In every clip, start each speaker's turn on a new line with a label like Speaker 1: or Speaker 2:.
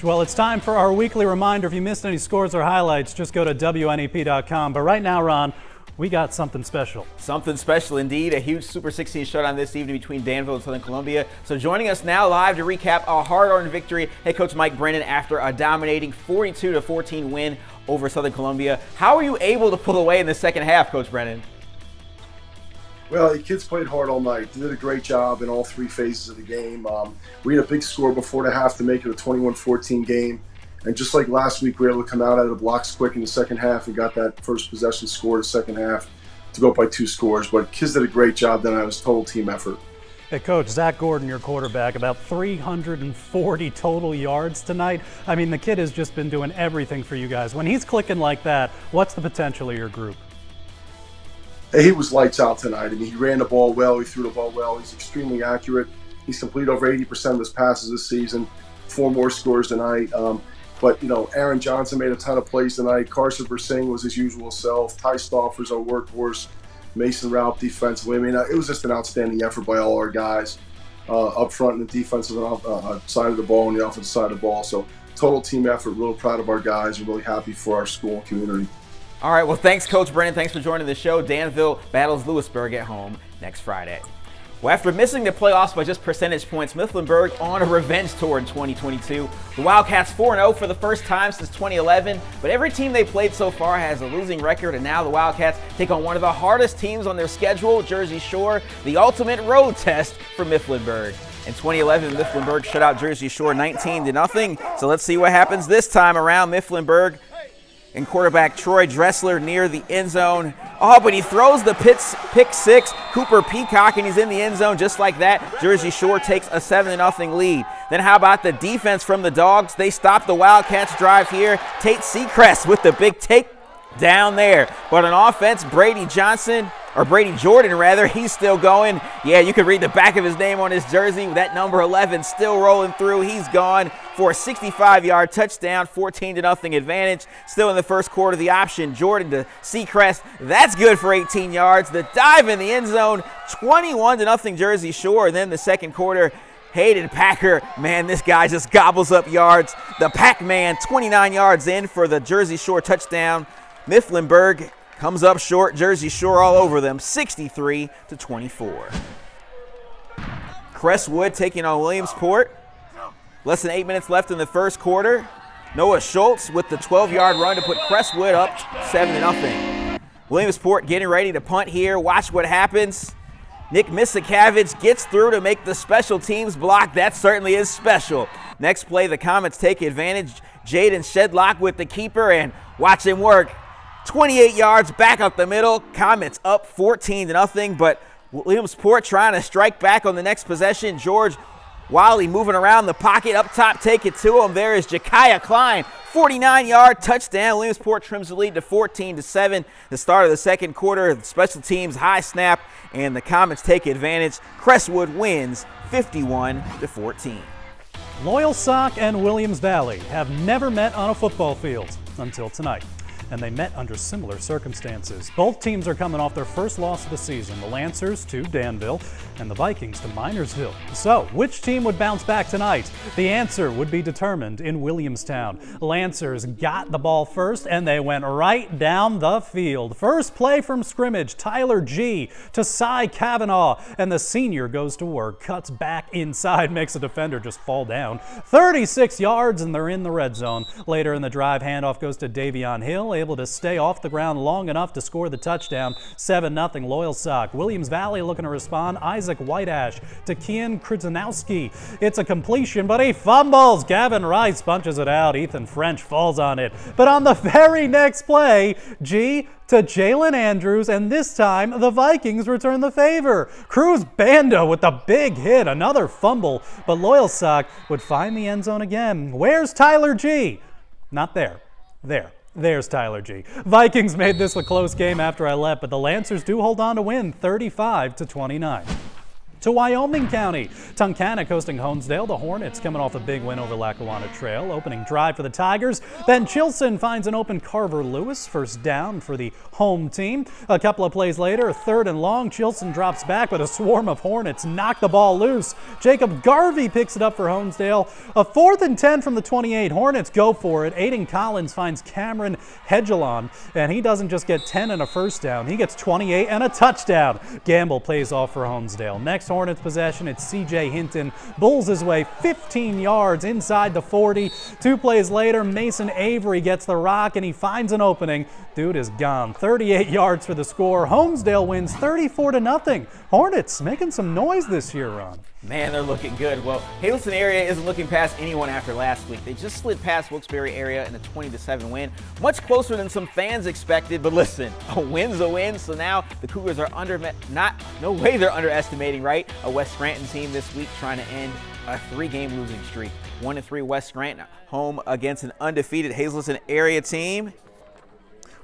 Speaker 1: much. Well, it's time for our weekly reminder. If you missed any scores or highlights, just go to WNEP.com. But right now, Ron, we got something special.
Speaker 2: Something special indeed. A huge Super 16 showdown this evening between Danville and Southern Columbia. So joining us now live to recap a hard-earned victory, head coach Mike Brennan after a dominating 42-14 win over Southern Columbia. How were you able to pull away in the second half, Coach Brennan?
Speaker 3: Well, the kids played hard all night. They did a great job in all three phases of the game. We had a big score before the half to make it a 21-14 game. And just like last week, we were able to come out of the blocks quick in the second half and got that first possession score the second half to go up by 2 scores. But kids did a great job. Then it was total team effort.
Speaker 1: Hey, Coach, Zach Gordon, your quarterback, about 340 total yards tonight. I mean, the kid has just been doing everything for you guys. When he's clicking like that, what's the potential of your group?
Speaker 3: He was lights out tonight. I mean, he ran the ball well. He threw the ball well. He's extremely accurate. He's completed over 80% of his passes this season. 4 more scores tonight. But, you know, Aaron Johnson made a ton of plays tonight. Carson Bersing was his usual self. Ty Stauffer's our workhorse. Mason Ralph defensively. I mean, it was just an outstanding effort by all our guys up front in the defensive side of the ball and the offensive side of the ball. So total team effort. Real proud of our guys and really happy for our school and community.
Speaker 2: All right, well, thanks, Coach Brennan. Thanks for joining the show. Danville battles Lewisburg at home next Friday. Well, after missing the playoffs by just percentage points, Mifflinburg on a revenge tour in 2022. The Wildcats 4-0 for the first time since 2011, but every team they played so far has a losing record, and now the Wildcats take on one of the hardest teams on their schedule, Jersey Shore, the ultimate road test for Mifflinburg. In 2011, Mifflinburg shut out Jersey Shore 19-0, so let's see what happens this time around. Mifflinburg and quarterback Troy Dressler near the end zone. Oh, but he throws the pick six. Cooper Peacock, and he's in the end zone just like that. Jersey Shore takes a 7-0 lead. Then how about the defense from the Dogs? They stop the Wildcats drive here. Tate Seacrest with the big take down there. But on offense, Brady Jordan rather, he's still going. Yeah, you can read the back of his name on his jersey. That number 11 still rolling through. He's gone for a 65-yard touchdown, 14-0 advantage. Still in the first quarter, the option, Jordan to Seacrest. That's good for 18 yards. The dive in the end zone, 21-0 Jersey Shore. And then the second quarter, Hayden Packer, man, this guy just gobbles up yards. The Pac-Man, 29 yards in for the Jersey Shore touchdown. Mifflinburg comes up short. Jersey Shore all over them, 63-24. Crestwood taking on Williamsport. Less than 8 minutes left in the first quarter. Noah Schultz with the 12-yard run to put Crestwood up 7-0. Williamsport getting ready to punt here. Watch what happens. Nick Misakavage gets through to make the special teams block. That certainly is special. Next play, the Comets take advantage. Jaden Shedlock with the keeper, and watch him work. 28 yards back up the middle. Comets up 14-0, but Williamsport trying to strike back on the next possession. George Wiley moving around the pocket. Up top, take it to him. There is Jekiah Klein. 49-yard touchdown. Williamsport trims the lead to 14-7. The start of the second quarter, the special teams high snap, and the Comets take advantage. Crestwood wins 51-14.
Speaker 1: Loyalsock and Williams Valley have never met on a football field until tonight, and they met under similar circumstances. Both teams are coming off their first loss of the season, the Lancers to Danville and the Vikings to Minersville. So, which team would bounce back tonight? The answer would be determined in Williamstown. Lancers got the ball first, and they went right down the field. First play from scrimmage, Tyler G. to Cy Kavanaugh, and the senior goes to work, cuts back inside, makes a defender just fall down. 36 yards, and they're in the red zone. Later in the drive, handoff goes to Davion Hill, able to stay off the ground long enough to score the touchdown. 7-0 Loyalsock. Williams Valley looking to respond. Isaac Whiteash to Kian Krzyzanowski. It's a completion, but he fumbles. Gavin Rice punches it out. Ethan French falls on it. But on the very next play, G to Jalen Andrews, and this time the Vikings return the favor. Cruz Bando with the big hit, another fumble, but Loyalsock would find the end zone again. Where's Tyler G? Not there. There's Tyler G. Vikings made this a close game after I left, but the Lancers do hold on to win 35-29. To Wyoming County, Tunkhannock hosting Honesdale. The Hornets coming off a big win over Lackawanna Trail. Opening drive for the Tigers. Then Chilson finds an open Carver Lewis. First down for the home team. A couple of plays later, 3rd and long. Chilson drops back, but a swarm of Hornets knock the ball loose. Jacob Garvey picks it up for Honesdale. A 4th and 10 from the 28. Hornets go for it. Aiden Collins finds Cameron Hedgelon, and he doesn't just get 10 and a first down. He gets 28 and a touchdown. Gamble plays off for Honesdale. Next Hornets possession, it's C.J. Hinton. Bulls his way 15 yards inside the 40. 2 plays later, Mason Avery gets the rock, and he finds an opening. Dude is gone. 38 yards for the score. Honesdale wins 34-0. Hornets making some noise this year, Ron.
Speaker 2: Man, they're looking good. Well, Hazleton Area isn't looking past anyone after last week. They just slid past Wilkes-Barre Area in a 20-7 win. Much closer than some fans expected, but listen, a win's a win, so now the Cougars are no way they're underestimating, right? A West Scranton team this week trying to end a 3-game losing streak. 1-3 West Scranton home against an undefeated Hazleton Area team.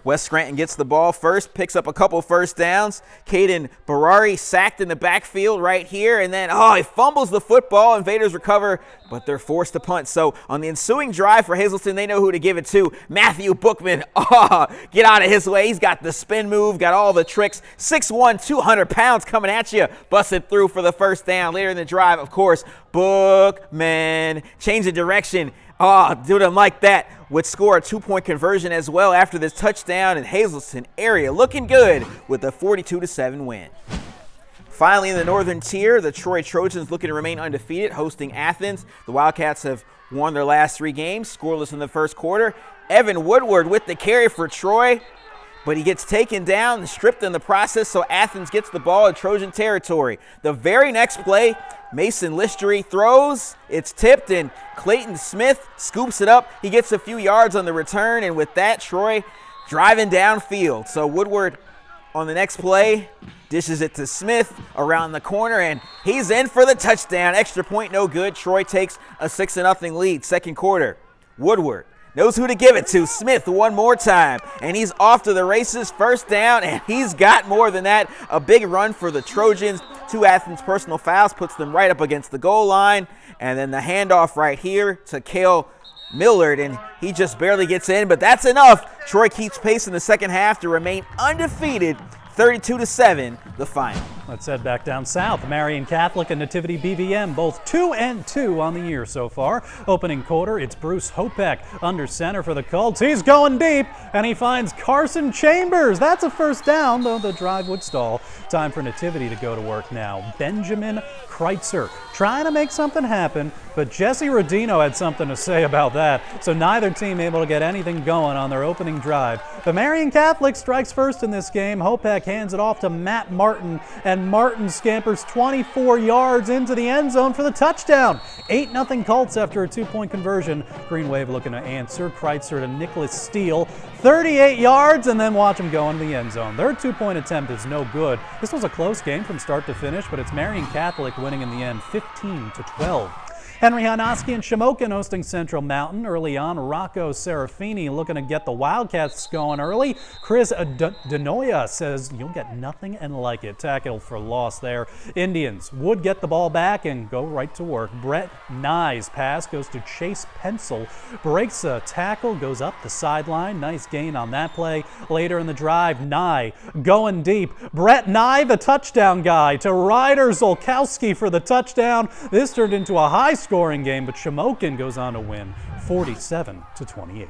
Speaker 2: West Scranton gets the ball first, picks up a couple first downs. Caden Barari sacked in the backfield right here, and then, he fumbles the football. Invaders recover, but they're forced to punt. So on the ensuing drive for Hazleton, they know who to give it to. Matthew Bookman, get out of his way. He's got the spin move, got all the tricks. 6'1", 200 pounds coming at you. Busted through for the first down. Later in the drive, of course, Bookman change of direction. Dude, I'm like that. Would score a 2-point conversion as well after this touchdown, in Hazleton Area looking good with a 42-7 win. Finally, in the northern tier, the Troy Trojans looking to remain undefeated, hosting Athens. The Wildcats have won their last 3 games, scoreless in the first quarter. Evan Woodward with the carry for Troy, but he gets taken down and stripped in the process, so Athens gets the ball in Trojan territory. The very next play, Mason Listery throws, it's tipped, and Clayton Smith scoops it up. He gets a few yards on the return, and with that, Troy driving downfield. So Woodward on the next play dishes it to Smith around the corner, and he's in for the touchdown. Extra point, no good. Troy takes a 6-0 lead. Second quarter, Woodward knows who to give it to. Smith one more time, and he's off to the races. First down, and he's got more than that. A big run for the Trojans. 2 Athens personal fouls puts them right up against the goal line, and then the handoff right here to Cale Millard, and he just barely gets in, but that's enough. Troy keeps pace in the second half to remain undefeated. 32-7, the final.
Speaker 1: Let's head back down south. Marian Catholic and Nativity BVM, both 2-2 on the year so far. Opening quarter, it's Bruce Hopek under center for the Colts. He's going deep, and he finds Carson Chambers. That's a first down, though the drive would stall. Time for Nativity to go to work now. Benjamin Kreitzer trying to make something happen, but Jesse Rodino had something to say about that, so neither team able to get anything going on their opening drive. The Marian Catholic strikes first in this game. Hopek hands it off to Matt Martin, and Martin scampers 24 yards into the end zone for the touchdown. 8-0 Colts after a 2-point conversion. Green Wave looking to answer. Kreitzer to Nicholas Steele, 38 yards, and then watch him go into the end zone. Their 2-point attempt is no good. This was a close game from start to finish, but it's Marian Catholic winning in the end 15-12. Henry Hanoski and Shamokin hosting Central Mountain. Early on, Rocco Serafini looking to get the Wildcats going early. Chris Denoya says you'll get nothing and like it. Tackle for loss there. Indians would get the ball back and go right to work. Brett Nye's pass goes to Chase Pencil. Breaks a tackle, goes up the sideline. Nice gain on that play. Later in the drive, Nye going deep. Brett Nye, the touchdown guy, to Ryder Zolkowski for the touchdown. This turned into a high-scoring game, but Shamokin goes on to win 47-28.